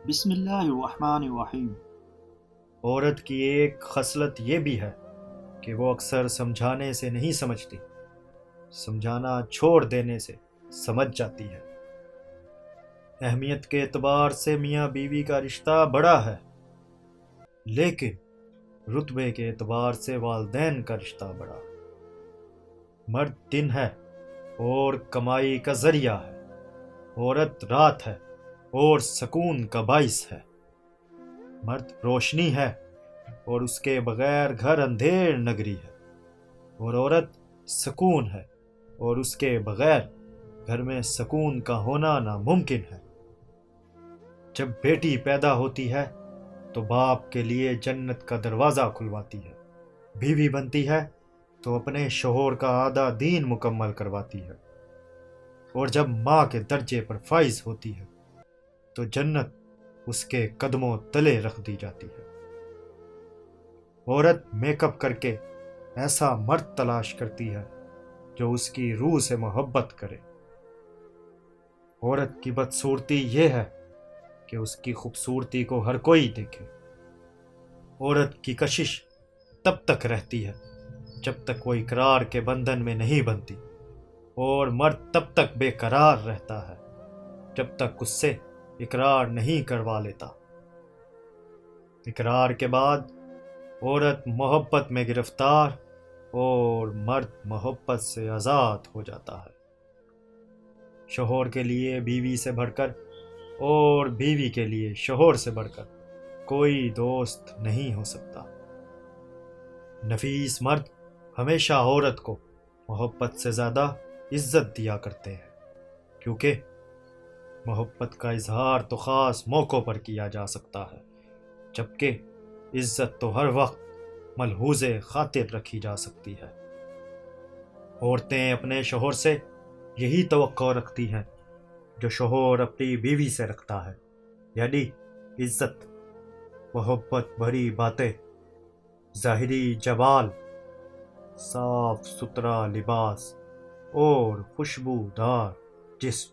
بسم اللہ الرحمن الرحیم۔ عورت کی ایک خصلت یہ بھی ہے کہ وہ اکثر سمجھانے سے نہیں سمجھتی، سمجھانا چھوڑ دینے سے سمجھ جاتی ہے۔ اہمیت کے اعتبار سے میاں بیوی کا رشتہ بڑا ہے، لیکن رتبے کے اعتبار سے والدین کا رشتہ بڑا۔ مرد دن ہے اور کمائی کا ذریعہ ہے، عورت رات ہے اور سکون کا باعث ہے۔ مرد روشنی ہے اور اس کے بغیر گھر اندھیر نگری ہے، اور عورت سکون ہے اور اس کے بغیر گھر میں سکون کا ہونا ناممکن ہے۔ جب بیٹی پیدا ہوتی ہے تو باپ کے لیے جنت کا دروازہ کھلواتی ہے، بیوی بنتی ہے تو اپنے شوہر کا آدھا دین مکمل کرواتی ہے، اور جب ماں کے درجے پر فائز ہوتی ہے تو جنت اس کے قدموں تلے رکھ دی جاتی ہے۔ عورت میک اپ کر کے ایسا مرد تلاش کرتی ہے جو اس کی روح سے محبت کرے۔ عورت کی بدصورتی یہ ہے کہ اس کی خوبصورتی کو ہر کوئی دیکھے۔ عورت کی کشش تب تک رہتی ہے جب تک وہ اقرار کے بندھن میں نہیں بنتی، اور مرد تب تک بے قرار رہتا ہے جب تک اس سے اقرار نہیں کروا لیتا۔ اقرار کے بعد عورت محبت میں گرفتار اور مرد محبت سے آزاد ہو جاتا ہے۔ شوہر کے لیے بیوی سے بڑھ کر اور بیوی کے لیے شوہر سے بڑھ کر کوئی دوست نہیں ہو سکتا۔ نفیس مرد ہمیشہ عورت کو محبت سے زیادہ عزت دیا کرتے ہیں، کیونکہ محبت کا اظہار تو خاص موقعوں پر کیا جا سکتا ہے، جبکہ عزت تو ہر وقت ملحوظ خاطر رکھی جا سکتی ہے۔ عورتیں اپنے شوہر سے یہی توقع رکھتی ہیں جو شوہر اپنی بیوی سے رکھتا ہے، یعنی عزت، محبت بھری باتیں، ظاہری جمال، صاف ستھرا لباس اور خوشبودار جسم۔